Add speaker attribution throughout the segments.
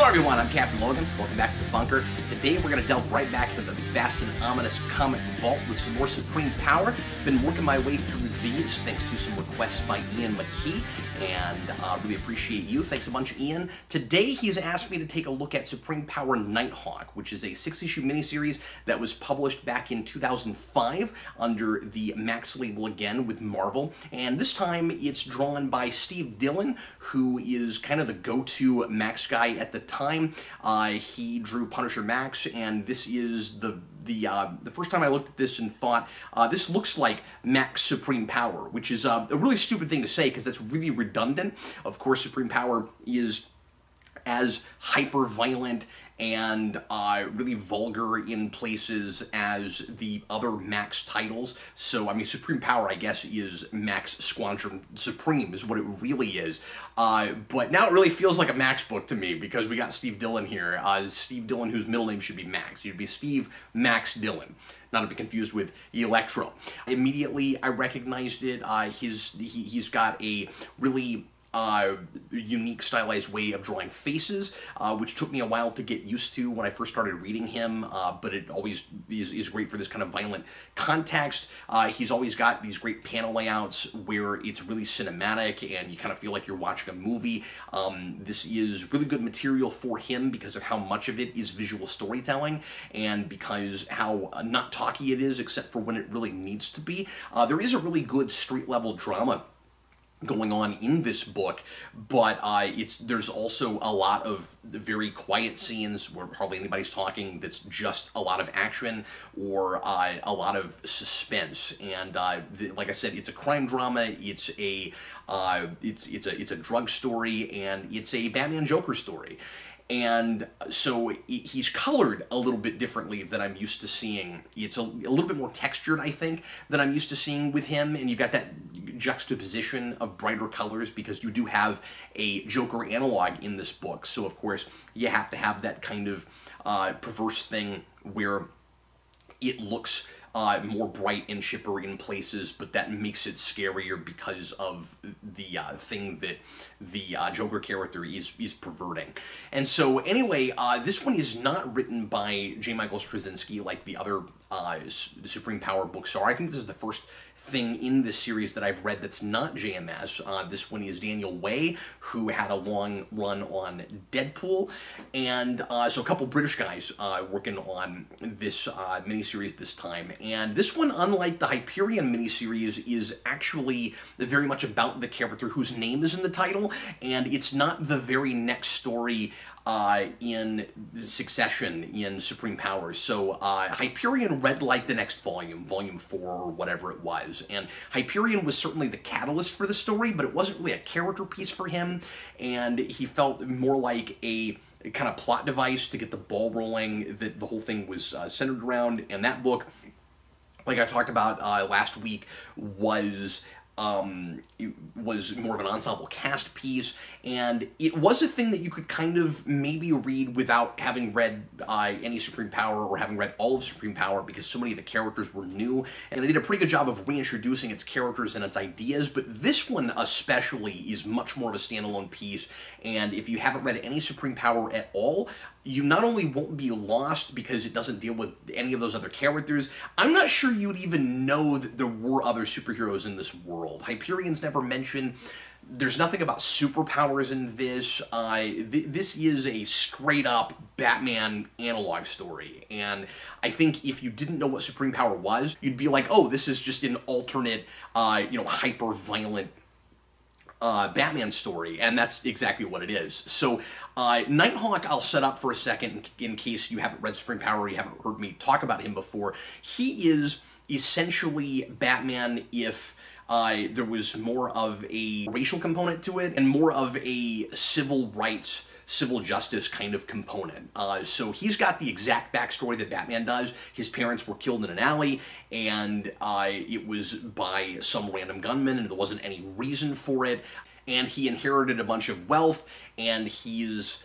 Speaker 1: Hello everyone, I'm Captain Logan. Welcome back to the bunker. Today we're going to delve right back into the vast and ominous comic vault with some more Supreme Power. Been working my way through these thanks to some requests by Ian McKee, and really appreciate you. Thanks a bunch, Ian. Today he's asked me to take a look at Supreme Power Nighthawk, which is a 6-issue miniseries that was published back in 2005 under the Max label again with Marvel. And this time it's drawn by Steve Dillon, who is kind of the go-to Max guy at the time. He drew Punisher Max, and this is the first time I looked at this and thought, this looks like Max Supreme Power, which is a really stupid thing to say because that's really redundant. Of course, Supreme Power is as hyper-violent and really vulgar in places as the other Max titles. So, I mean, Supreme Power, I guess, is Max Squadron Supreme, is what it really is. But now it really feels like a Max book to me because we got Steve Dillon here. Steve Dillon, whose middle name should be Max. He should be Steve Max Dillon, not to be confused with Electro. Immediately, I recognized it. He's got a really unique stylized way of drawing faces, which took me a while to get used to when I first started reading him, but it always is great for this kind of violent context. He's always got these great panel layouts where it's really cinematic and you kind of feel like you're watching a movie. This is really good material for him because of how much of it is visual storytelling and because how not talky it is except for when it really needs to be. There is a really good street level drama going on in this book, but there's also a lot of very quiet scenes where hardly anybody's talking. That's just a lot of action or a lot of suspense. And like I said, it's a crime drama. It's a drug story, and it's a Batman Joker story. And so he's colored a little bit differently than I'm used to seeing. It's a little bit more textured, I think, than I'm used to seeing with him. And you've got that juxtaposition of brighter colors because you do have a Joker analog in this book. So, of course, you have to have that kind of perverse thing where it looks more bright and chipper in places, but that makes it scarier because of the thing that the Joker character is perverting. And so anyway, this one is not written by J. Michael Straczynski like the other Supreme Power books are. I think this is the first thing in this series that I've read that's not JMS. This one is Daniel Way, who had a long run on Deadpool, and so a couple British guys working on this miniseries this time. And this one, unlike the Hyperion miniseries, is actually very much about the character whose name is in the title, and it's not the very next story in succession in Supreme Powers. So Hyperion read like the next volume, Volume 4 or whatever it was. And Hyperion was certainly the catalyst for the story, but it wasn't really a character piece for him, and he felt more like a kind of plot device to get the ball rolling that the whole thing was centered around. And that book, like I talked about last week, it was more of an ensemble cast piece, and it was a thing that you could kind of maybe read without having read any Supreme Power or having read all of Supreme Power because so many of the characters were new, and it did a pretty good job of reintroducing its characters and its ideas, but this one especially is much more of a standalone piece, and if you haven't read any Supreme Power at all, you not only won't be lost because it doesn't deal with any of those other characters, I'm not sure you'd even know that there were other superheroes in this world. Hyperion's never mentioned. There's nothing about superpowers in this. This is a straight-up Batman analog story, and I think if you didn't know what Supreme Power was, you'd be like, oh, this is just an alternate, hyper-violent Batman story, and that's exactly what it is. So, Nighthawk I'll set up for a second in case you haven't read Supreme Power or you haven't heard me talk about him before. He is essentially Batman if there was more of a racial component to it and more of a civil rights, civil justice kind of component. So he's got the exact backstory that Batman does. His parents were killed in an alley, and it was by some random gunman, and there wasn't any reason for it. And he inherited a bunch of wealth, and he's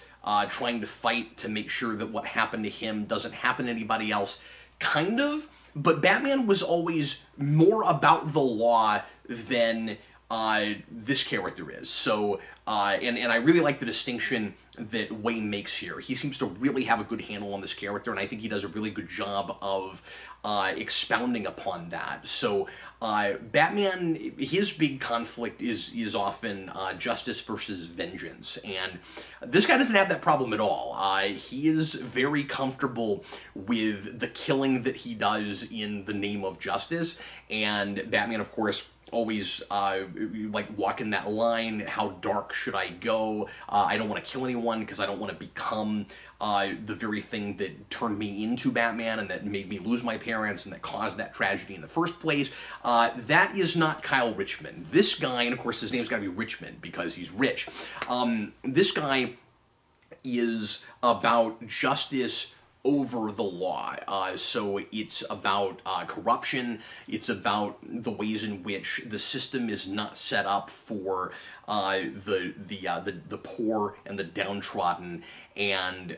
Speaker 1: trying to fight to make sure that what happened to him doesn't happen to anybody else, kind of. But Batman was always more about the law than this character is. So, and I really like the distinction that Wayne makes here. He seems to really have a good handle on this character, and I think he does a really good job of expounding upon that. So, Batman, his big conflict is often justice versus vengeance, and this guy doesn't have that problem at all. He is very comfortable with the killing that he does in the name of justice, and Batman, of course, always like walking that line. How dark should I go? I don't want to kill anyone because I don't want to become the very thing that turned me into Batman and that made me lose my parents and that caused that tragedy in the first place. That is not Kyle Richmond. This guy, and of course his name's got to be Richmond because he's rich. This guy is about justice over the law. So it's about corruption. It's about the ways in which the system is not set up for the poor and the downtrodden, and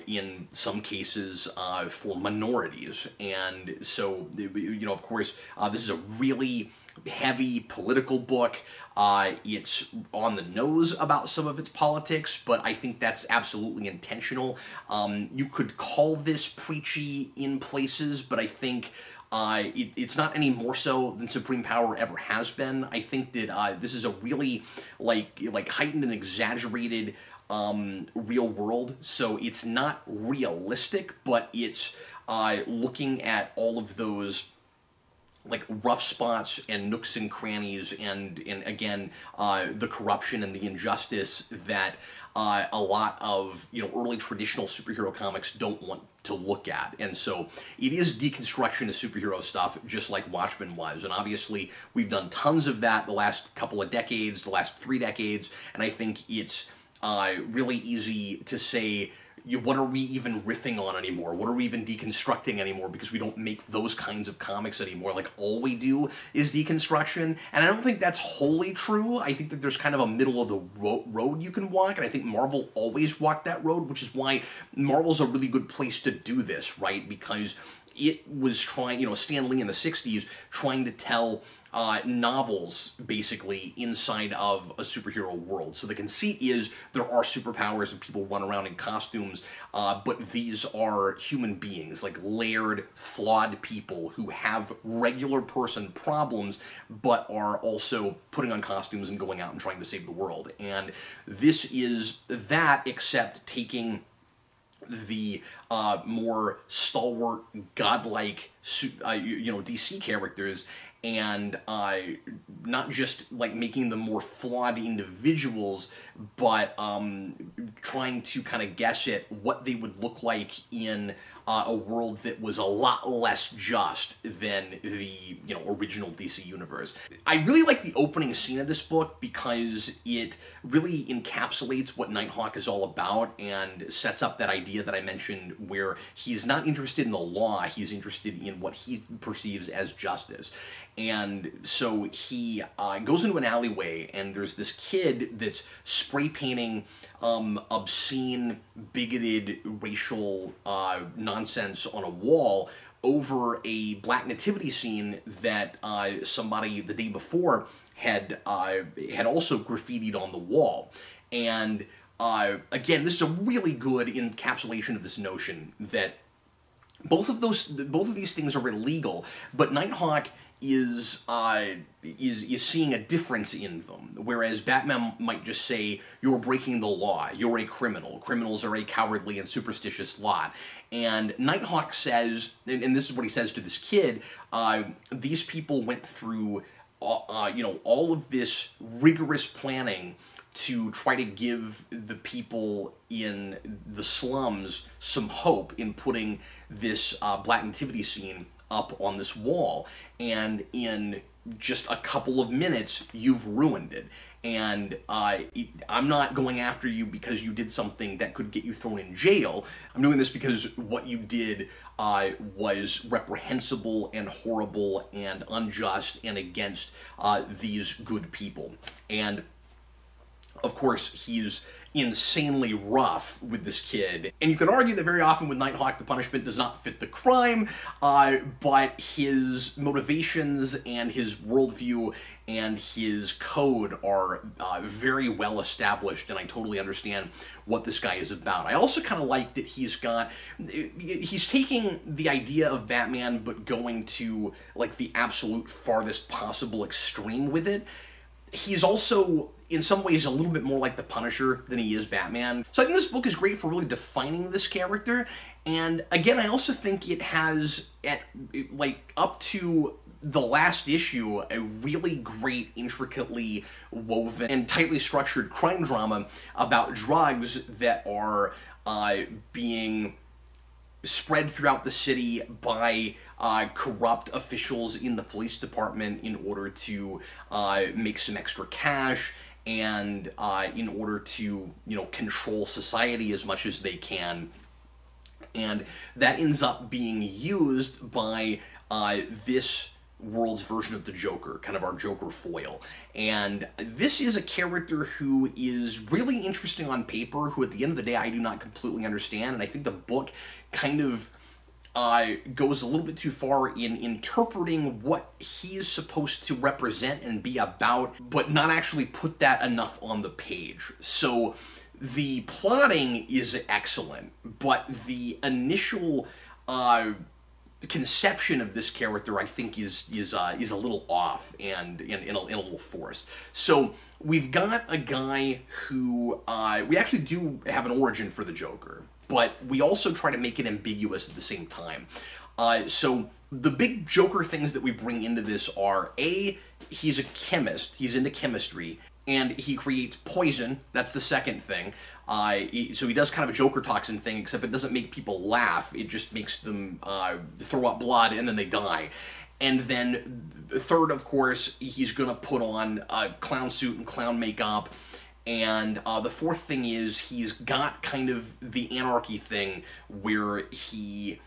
Speaker 1: in some cases for minorities. And so, you know, of course, this is a really heavy political book. It's on the nose about some of its politics, but I think that's absolutely intentional. You could call this preachy in places, but I think it's not any more so than Supreme Power ever has been. I think that this is a really like heightened and exaggerated real world. So it's not realistic, but it's looking at all of those like rough spots and nooks and crannies, and again the corruption and the injustice that a lot of, you know, early traditional superhero comics don't want to look at. And so it is deconstruction of superhero stuff, just like Watchmen was. And obviously we've done tons of that the last couple of decades, the last 3 decades, and I think it's really easy to say, what are we even riffing on anymore? What are we even deconstructing anymore? Because we don't make those kinds of comics anymore. Like, all we do is deconstruction. And I don't think that's wholly true. I think that there's kind of a middle of the road you can walk, and I think Marvel always walked that road, which is why Marvel's a really good place to do this, right? Because it was trying, you know, Stan Lee in the 60s trying to tell novels, basically, inside of a superhero world. So the conceit is there are superpowers and people run around in costumes, but these are human beings, like layered, flawed people who have regular person problems, but are also putting on costumes and going out and trying to save the world. And this is that, except taking the more stalwart, godlike, you know, DC characters, and not just like making them more flawed individuals, but trying to kind of guess at what they would look like in a world that was a lot less just than the, you know, original DC universe. I really like the opening scene of this book because it really encapsulates what Nighthawk is all about and sets up that idea that I mentioned where he's not interested in the law, he's interested in what he perceives as justice. And so he goes into an alleyway, and there's this kid that's spray painting obscene, bigoted, racial nonsense on a wall over a black nativity scene that somebody the day before had also graffitied on the wall. And again, this is a really good encapsulation of this notion that both of these things are illegal, but Nighthawk is seeing a difference in them, whereas Batman might just say, you're breaking the law, you're a criminal, criminals are a cowardly and superstitious lot. And Nighthawk says, and this is what he says to this kid, these people went through you know, all of this rigorous planning to try to give the people in the slums some hope in putting this black nativity scene up on this wall, and in just a couple of minutes you've ruined it. And I'm not going after you because you did something that could get you thrown in jail. I'm doing this because what you did was reprehensible and horrible and unjust and against these good people. And Of course, he's insanely rough with this kid. And you can argue that very often with Nighthawk, the punishment does not fit the crime, but his motivations and his worldview and his code are very well established, and I totally understand what this guy is about. I also kind of like that he's taking the idea of Batman, but going to, like, the absolute farthest possible extreme with it. He's also, in some ways, a little bit more like the Punisher than he is Batman. So I think this book is great for really defining this character. And again, I also think it has, up to the last issue, a really great, intricately woven and tightly structured crime drama about drugs that are being spread throughout the city by corrupt officials in the police department in order to make some extra cash and in order to, control society as much as they can. And that ends up being used by this world's version of the Joker, kind of our Joker foil. And this is a character who is really interesting on paper, who at the end of the day I do not completely understand, and I think the book kind of goes a little bit too far in interpreting what he's supposed to represent and be about, but not actually put that enough on the page. So the plotting is excellent, but the initial conception of this character, I think, is a little off and in a little forced. So we've got a guy who we actually do have an origin for the Joker, but we also try to make it ambiguous at the same time. So the big Joker things that we bring into this are, A, he's a chemist, he's into chemistry, and he creates poison. That's the second thing. So he does kind of a Joker toxin thing, except it doesn't make people laugh. It just makes them throw up blood, and then they die. And then third, of course, he's going to put on a clown suit and clown makeup. And the fourth thing is he's got kind of the anarchy thing where he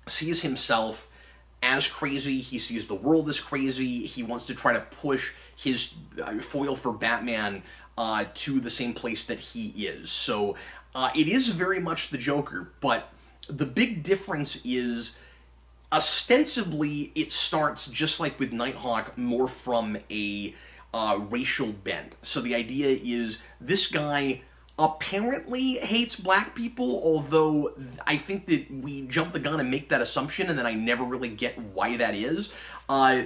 Speaker 1: sees himself as crazy, he sees the world as crazy, he wants to try to push his foil for Batman to the same place that he is. So it is very much the Joker, but the big difference is ostensibly it starts, just like with Nighthawk, more from a racial bent. So the idea is this guy apparently hates black people, although I think that we jump the gun and make that assumption, and then I never really get why that is.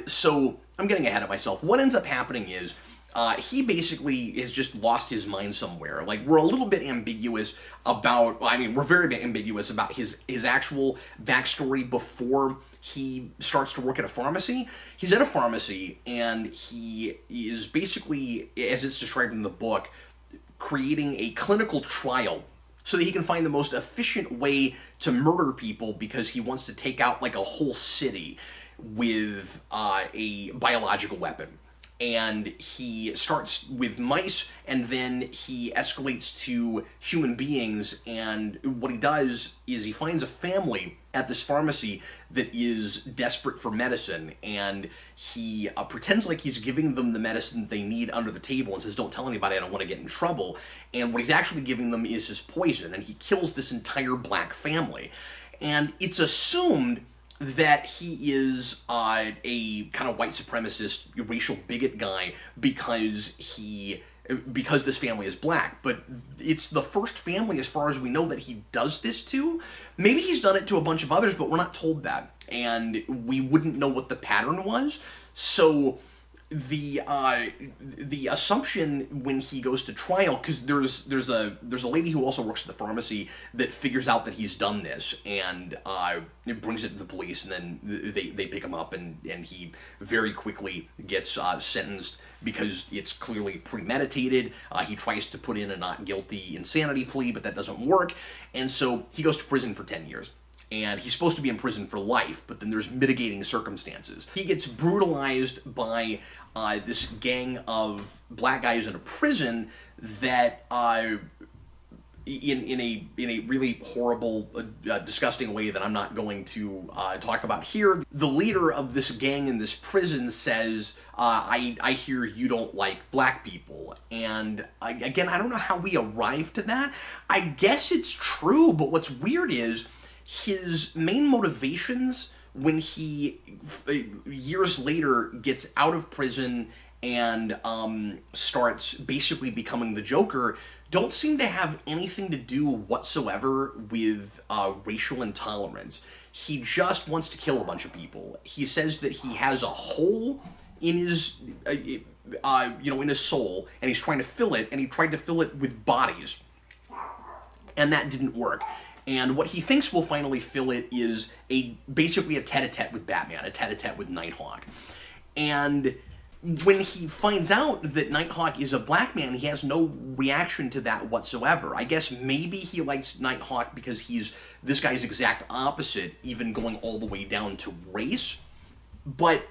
Speaker 1: So I'm getting ahead of myself. What ends up happening is he basically has just lost his mind somewhere. Like, we're a little bit ambiguous about, well, I mean, we're very ambiguous about his actual backstory before he starts to work at a pharmacy. He's at a pharmacy, and he is basically, as it's described in the book, creating a clinical trial so that he can find the most efficient way to murder people, because he wants to take out, like, a whole city with a biological weapon. And he starts with mice, and then he escalates to human beings, and what he does is he finds a family at this pharmacy that is desperate for medicine, and he pretends like he's giving them the medicine they need under the table and says, "Don't tell anybody, I don't want to get in trouble." And what he's actually giving them is his poison, and he kills this entire black family. And it's assumed that he is a kind of white supremacist, racial bigot guy because this family is black. But it's the first family, as far as we know, that he does this to. Maybe he's done it to a bunch of others, but we're not told that, and we wouldn't know what the pattern was. So the assumption when he goes to trial, because there's a lady who also works at the pharmacy that figures out that he's done this, and it brings it to the police, and then they pick him up, and he very quickly gets sentenced because it's clearly premeditated. He tries to put in a not guilty insanity plea, but that doesn't work, and so he goes to prison for 10 years. And he's supposed to be in prison for life, but then there's mitigating circumstances. He gets brutalized by this gang of black guys in a prison that in a really horrible, disgusting way that I'm not going to talk about here. The leader of this gang in this prison says, I hear you don't like black people. And again, I don't know how we arrived to that. I guess it's true, but what's weird is his main motivations when he, years later, gets out of prison and starts basically becoming the Joker, don't seem to have anything to do whatsoever with racial intolerance. He just wants to kill a bunch of people. He says that he has a hole in his, you know, in his soul, and he's trying to fill it, and he tried to fill it with bodies, and that didn't work. And what he thinks will finally fill it is basically a tete-a-tete with Batman, a tete-a-tete with Nighthawk. And when he finds out that Nighthawk is a black man, he has no reaction to that whatsoever. I guess maybe he likes Nighthawk because he's this guy's exact opposite, even going all the way down to race. But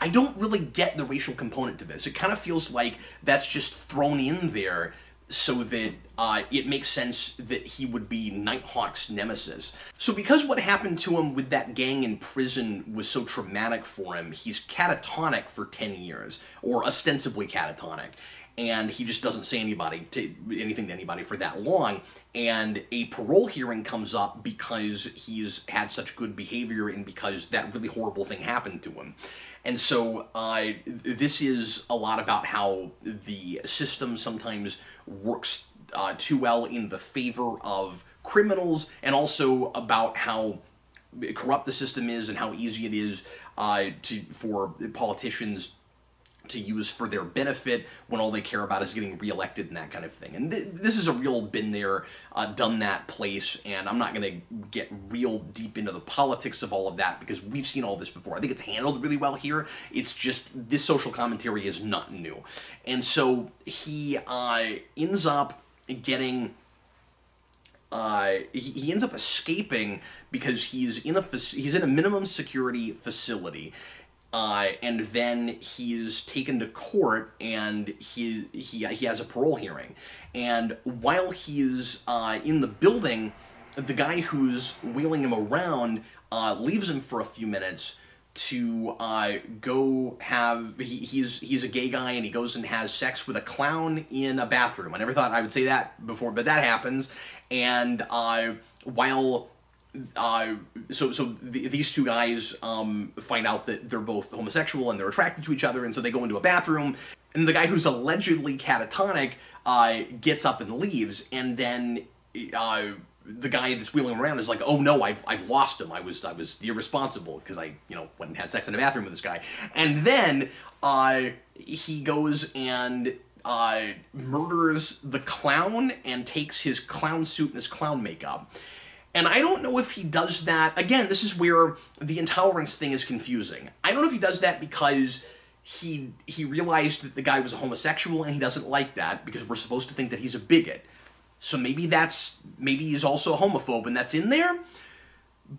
Speaker 1: I don't really get the racial component to this. It kind of feels like that's just thrown in there so that it makes sense that he would be Nighthawk's nemesis. So because what happened to him with that gang in prison was so traumatic for him, he's catatonic for 10 years, or ostensibly catatonic, and he just doesn't say anything to anybody for that long, and a parole hearing comes up because he's had such good behavior and because that really horrible thing happened to him. And so this is a lot about how the system sometimes works too well in the favor of criminals, and also about how corrupt the system is and how easy it is for politicians to use for their benefit when all they care about is getting reelected and that kind of thing. And this is a real been there, done that place, and I'm not going to get real deep into the politics of all of that because we've seen all this before. I think it's handled really well here. It's just, this social commentary is not new. And so he ends up getting... he ends up escaping because he's in a minimum security facility. And then he's taken to court, and he has a parole hearing. And while he's in the building, the guy who's wheeling him around leaves him for a few minutes to go have... He's a gay guy, and he goes and has sex with a clown in a bathroom. I never thought I would say that before, but that happens. And while... these two guys find out that they're both homosexual and they're attracted to each other, and so they go into a bathroom, and the guy who's allegedly catatonic gets up and leaves, and then the guy that's wheeling around is like, oh no, I've lost him. I was irresponsible because I went and had sex in a bathroom with this guy. And then he goes and murders the clown and takes his clown suit and his clown makeup. And I don't know if he does that... Again, this is where the intolerance thing is confusing. I don't know if he does that because he realized that the guy was a homosexual and he doesn't like that because we're supposed to think that he's a bigot. So maybe he's also a homophobe and that's in there?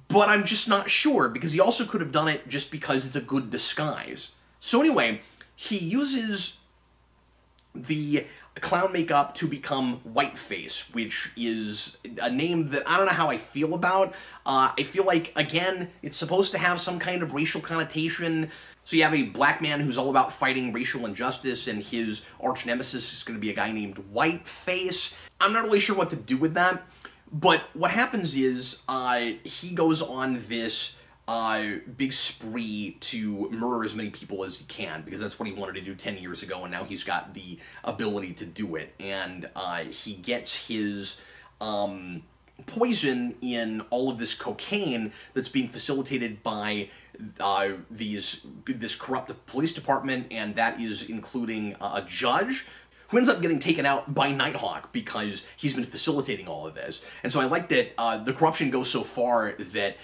Speaker 1: But I'm just not sure, because he also could have done it just because it's a good disguise. So anyway, he uses the clown makeup to become Whiteface, which is a name that I don't know how I feel about. I feel like, again, it's supposed to have some kind of racial connotation. So you have a black man who's all about fighting racial injustice, and his arch nemesis is going to be a guy named Whiteface. I'm not really sure what to do with that, but what happens is he goes on this big spree to murder as many people as he can, because that's what he wanted to do 10 years ago, and now he's got the ability to do it. And he gets his poison in all of this cocaine that's being facilitated by this corrupt police department, and that is including a judge who ends up getting taken out by Nighthawk because he's been facilitating all of this. And so I like that the corruption goes so far that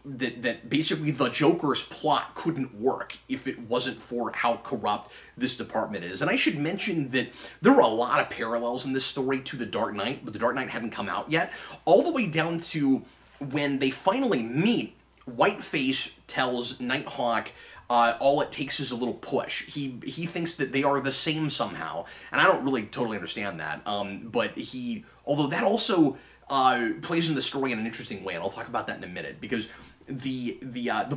Speaker 1: that basically the Joker's plot couldn't work if it wasn't for how corrupt this department is. And I should mention that there are a lot of parallels in this story to The Dark Knight, but The Dark Knight hadn't come out yet, all the way down to when they finally meet. Whiteface tells Nighthawk all it takes is a little push. He thinks that they are the same somehow, and I don't really totally understand that. But although that also plays in the story in an interesting way, and I'll talk about that in a minute, because the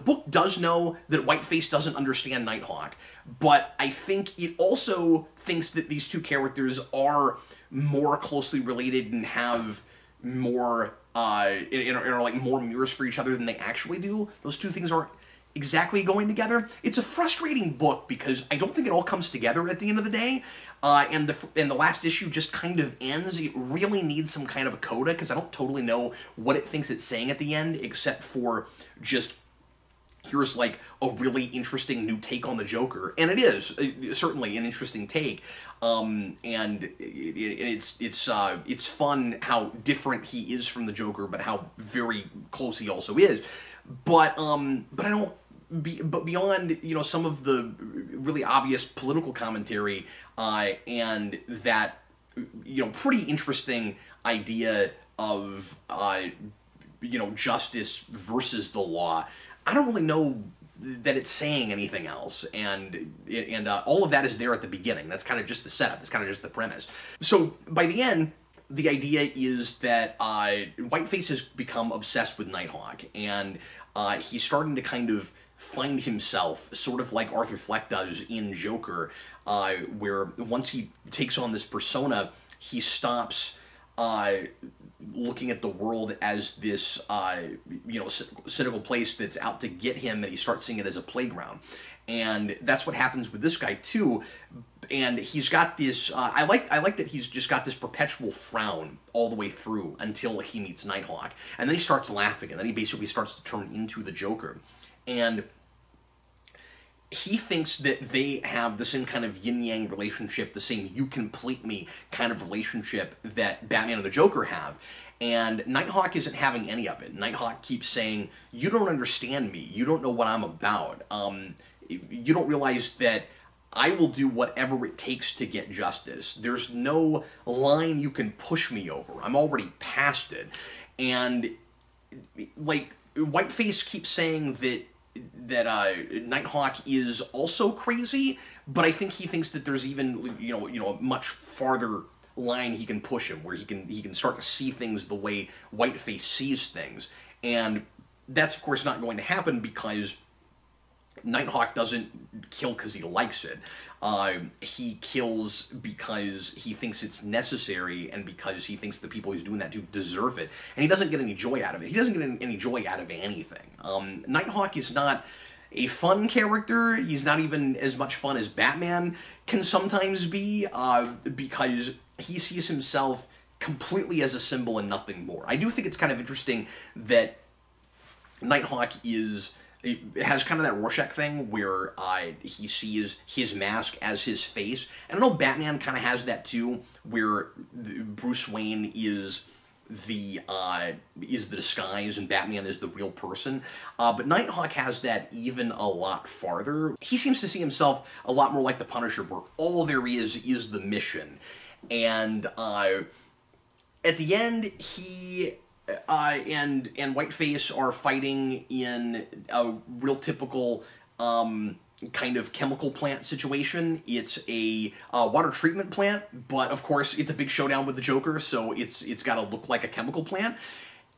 Speaker 1: book does know that Whiteface doesn't understand Nighthawk, but I think it also thinks that these two characters are more closely related and have more are like more mirrors for each other than they actually do. Those two things aren't exactly going together. It's a frustrating book because I don't think it all comes together at the end of the day, and the last issue just kind of ends. It really needs some kind of a coda because I don't totally know what it thinks it's saying at the end, except for just here's like a really interesting new take on the Joker, and it is certainly an interesting take, and it's fun how different he is from the Joker, but how very close he also is. But I don't. But beyond, you know, some of the really obvious political commentary and that, you know, pretty interesting idea of, you know, justice versus the law, I don't really know that it's saying anything else, and all of that is there at the beginning. That's kind of just the setup. That's kind of just the premise. So by the end, the idea is that Whiteface has become obsessed with Nighthawk, and he's starting to kind of find himself, sort of like Arthur Fleck does in Joker, where once he takes on this persona, he stops looking at the world as this, you know, cynical place that's out to get him, and he starts seeing it as a playground. And that's what happens with this guy too. And he's got this, I like that he's just got this perpetual frown all the way through until he meets Nighthawk. And then he starts laughing, and then he basically starts to turn into the Joker. And he thinks that they have the same kind of yin-yang relationship, the same you complete me kind of relationship that Batman and the Joker have. And Nighthawk isn't having any of it. Nighthawk keeps saying, you don't understand me. You don't know what I'm about. You don't realize that I will do whatever it takes to get justice. There's no line you can push me over. I'm already past it. And, like, Whiteface keeps saying that Nighthawk is also crazy, but I think he thinks that there's even, you know, a much farther line he can push him, where he can start to see things the way Whiteface sees things. And that's, of course, not going to happen because Nighthawk doesn't kill because he likes it. He kills because he thinks it's necessary and because he thinks the people he's doing that to deserve it. And he doesn't get any joy out of it. He doesn't get any joy out of anything. Nighthawk is not a fun character. He's not even as much fun as Batman can sometimes be, because he sees himself completely as a symbol and nothing more. I do think it's kind of interesting that Nighthawk has kind of that Rorschach thing where he sees his mask as his face. And I know Batman kind of has that too, where Bruce Wayne is the disguise and Batman is the real person. But Nighthawk has that even a lot farther. He seems to see himself a lot more like the Punisher, where all there is the mission. And at the end, he and Whiteface are fighting in a real typical kind of chemical plant situation. It's a water treatment plant, but of course it's a big showdown with the Joker, so it's got to look like a chemical plant.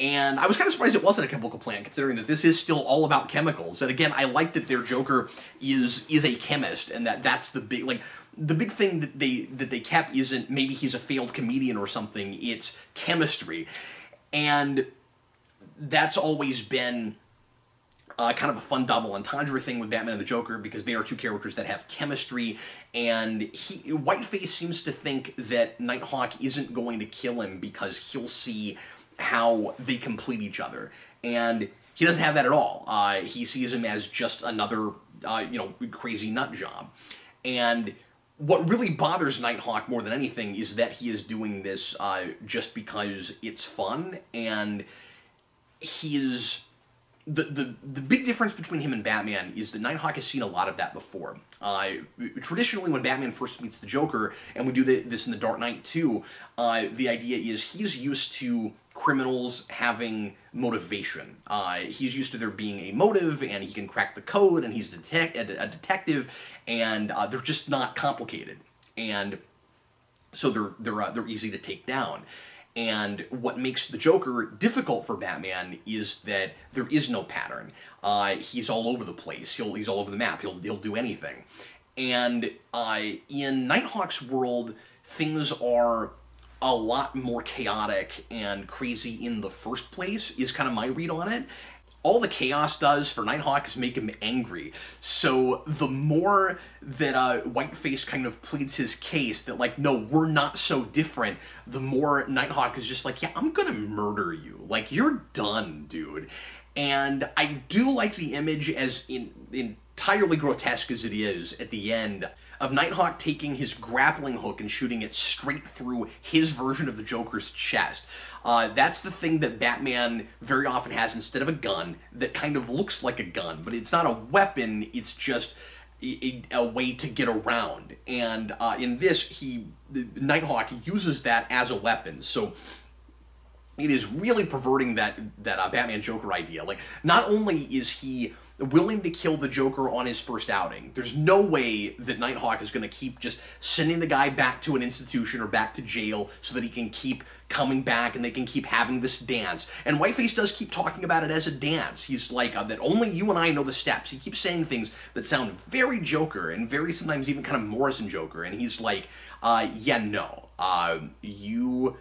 Speaker 1: And I was kind of surprised it wasn't a chemical plant, considering that this is still all about chemicals. And again, I like that their Joker is a chemist, and that's the big, like, the big thing that they kept isn't maybe he's a failed comedian or something. It's chemistry. And that's always been kind of a fun double entendre thing with Batman and the Joker, because they are two characters that have chemistry, and Whiteface seems to think that Nighthawk isn't going to kill him because he'll see how they complete each other. And he doesn't have that at all. He sees him as just another, you know, crazy nut job. And what really bothers Nighthawk more than anything is that he is doing this just because it's fun, and he is... The big difference between him and Batman is that Nighthawk has seen a lot of that before. Traditionally, when Batman first meets the Joker, and we do this in The Dark Knight too, the idea is he's used to criminals having motivation. He's used to there being a motive, and he can crack the code, and he's a detective, and they're just not complicated, and so they're easy to take down. And what makes the Joker difficult for Batman is that there is no pattern. He's all over the place. He's all over the map. He'll do anything. And in Nighthawk's world, things are a lot more chaotic and crazy in the first place, is kind of my read on it. All the chaos does for Nighthawk is make him angry. So the more that Whiteface kind of pleads his case that, like, no, we're not so different, the more Nighthawk is just like, yeah, I'm gonna murder you. Like, you're done, dude. And I do like the image, as entirely grotesque as it is, at the end, of Nighthawk taking his grappling hook and shooting it straight through his version of the Joker's chest. That's the thing that Batman very often has instead of a gun that kind of looks like a gun, but it's not a weapon, it's just a way to get around. And in this, Nighthawk uses that as a weapon. So it is really perverting that Batman Joker idea. Like, not only is he willing to kill the Joker on his first outing, there's no way that Nighthawk is going to keep just sending the guy back to an institution or back to jail so that he can keep coming back and they can keep having this dance. And Whiteface does keep talking about it as a dance. He's like, that only you and I know the steps. He keeps saying things that sound very Joker and very sometimes even kind of Morrison Joker. And he's like, yeah, no, you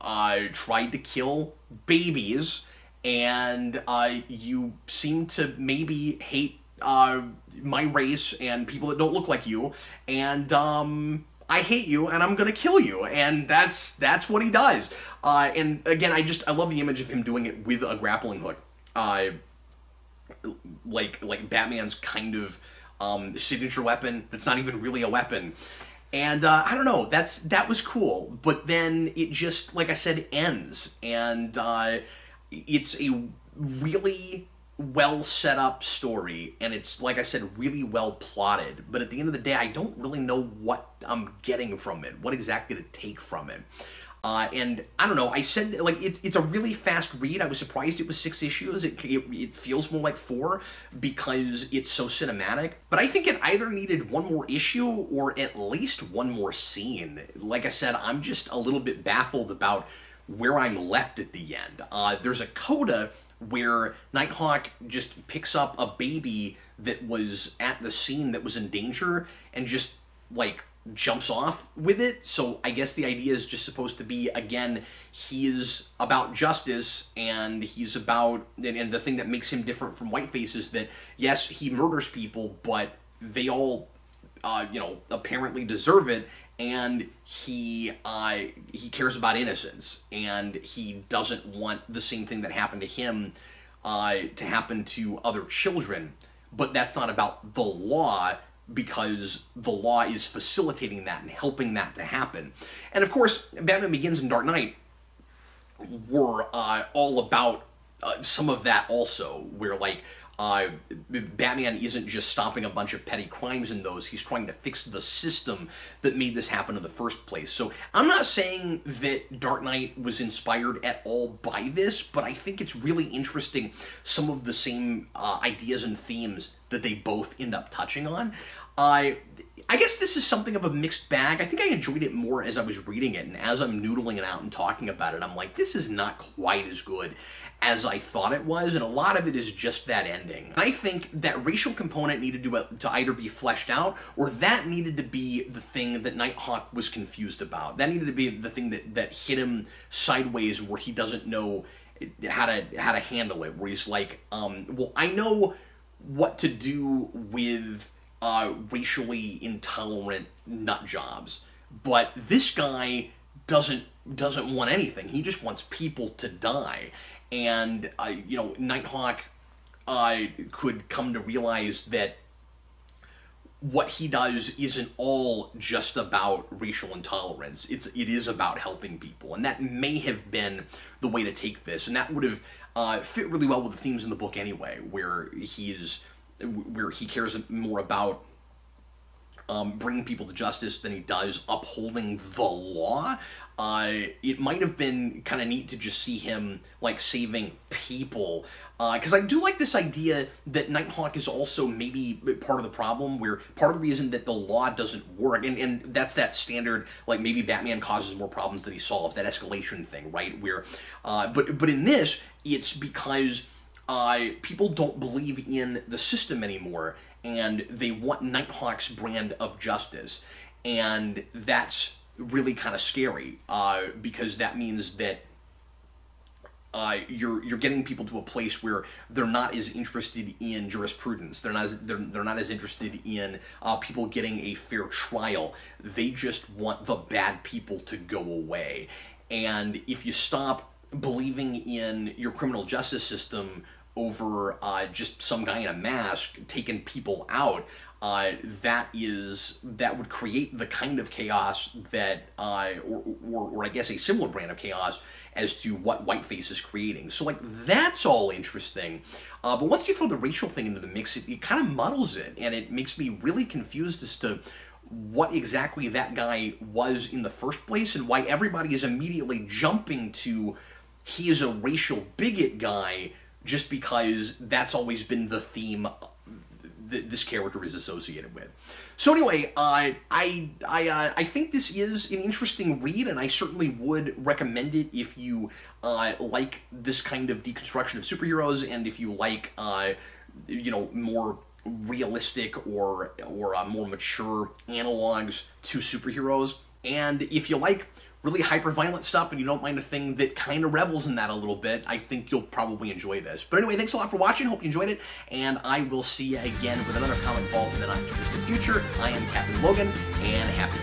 Speaker 1: tried to kill babies, and you seem to maybe hate my race and people that don't look like you, and I hate you, and I'm gonna kill you, and that's what he does. And again, I love the image of him doing it with a grappling hook, like Batman's kind of signature weapon that's not even really a weapon. And I don't know, that was cool, but then it just, like I said, ends, and it's a really well set up story, and it's, like I said, really well plotted, but at the end of the day, I don't really know what I'm getting from it, what exactly to take from it. And I don't know, I said, like, it's a really fast read. I was surprised it was 6 issues. It feels more like 4 because it's so cinematic. But I think it either needed 1 more issue or at least 1 more scene. Like I said, I'm just a little bit baffled about where I'm left at the end. There's a coda where Nighthawk just picks up a baby that was at the scene that was in danger and just, like, jumps off with it. So I guess the idea is just supposed to be, again, he is about justice, and he's about, and the thing that makes him different from Whiteface is that, yes, he murders people, but they all, you know, apparently deserve it, and he cares about innocence, and he doesn't want the same thing that happened to him to happen to other children. But that's not about the law, because the law is facilitating that and helping that to happen. And of course, Batman Begins and Dark Knight were all about some of that also, where, like, Batman isn't just stopping a bunch of petty crimes in those, he's trying to fix the system that made this happen in the first place. So I'm not saying that Dark Knight was inspired at all by this, but I think it's really interesting some of the same ideas and themes that they both end up touching on. I guess this is something of a mixed bag. I think I enjoyed it more as I was reading it, and as I'm noodling it out and talking about it, I'm like, this is not quite as good as I thought it was, and a lot of it is just that ending. And I think that racial component needed to either be fleshed out, or that needed to be the thing that Nighthawk was confused about. That needed to be the thing that hit him sideways, where he doesn't know how to handle it, where he's like, well, I know what to do with racially intolerant nut jobs, but this guy doesn't want anything. He just wants people to die. And you know, Nighthawk could come to realize that what he does isn't all just about racial intolerance. It is about helping people, and that may have been the way to take this, and that would have fit really well with the themes in the book anyway, where he cares more about bringing people to justice than he does upholding the law. It might have been kind of neat to just see him, like, saving people. Because I do like this idea that Nighthawk is also maybe part of the problem, where part of the reason that the law doesn't work, and that's that standard, like, maybe Batman causes more problems than he solves, that escalation thing, right? Where, but in this, it's because people don't believe in the system anymore, and they want Nighthawk's brand of justice, and that's really kind of scary, because that means that you're getting people to a place where they're not as interested in jurisprudence. They're not as interested in people getting a fair trial. They just want the bad people to go away. And if you stop believing in your criminal justice system over just some guy in a mask taking people out, that would create the kind of chaos that, or I guess a similar brand of chaos as to what Whiteface is creating. So, like, that's all interesting. But once you throw the racial thing into the mix, it kind of muddles it, and it makes me really confused as to what exactly that guy was in the first place, and why everybody is immediately jumping to he is a racial bigot guy just because that's always been the theme that this character is associated with. So anyway, I think this is an interesting read, and I certainly would recommend it if you like this kind of deconstruction of superheroes, and if you like you know, more realistic or more mature analogs to superheroes, and if you like really hyper-violent stuff and you don't mind a thing that kind of revels in that a little bit, I think you'll probably enjoy this. But anyway, thanks a lot for watching. Hope you enjoyed it, and I will see you again with another Comic Vault in the not-too-distant future. I am Captain Logan, and happy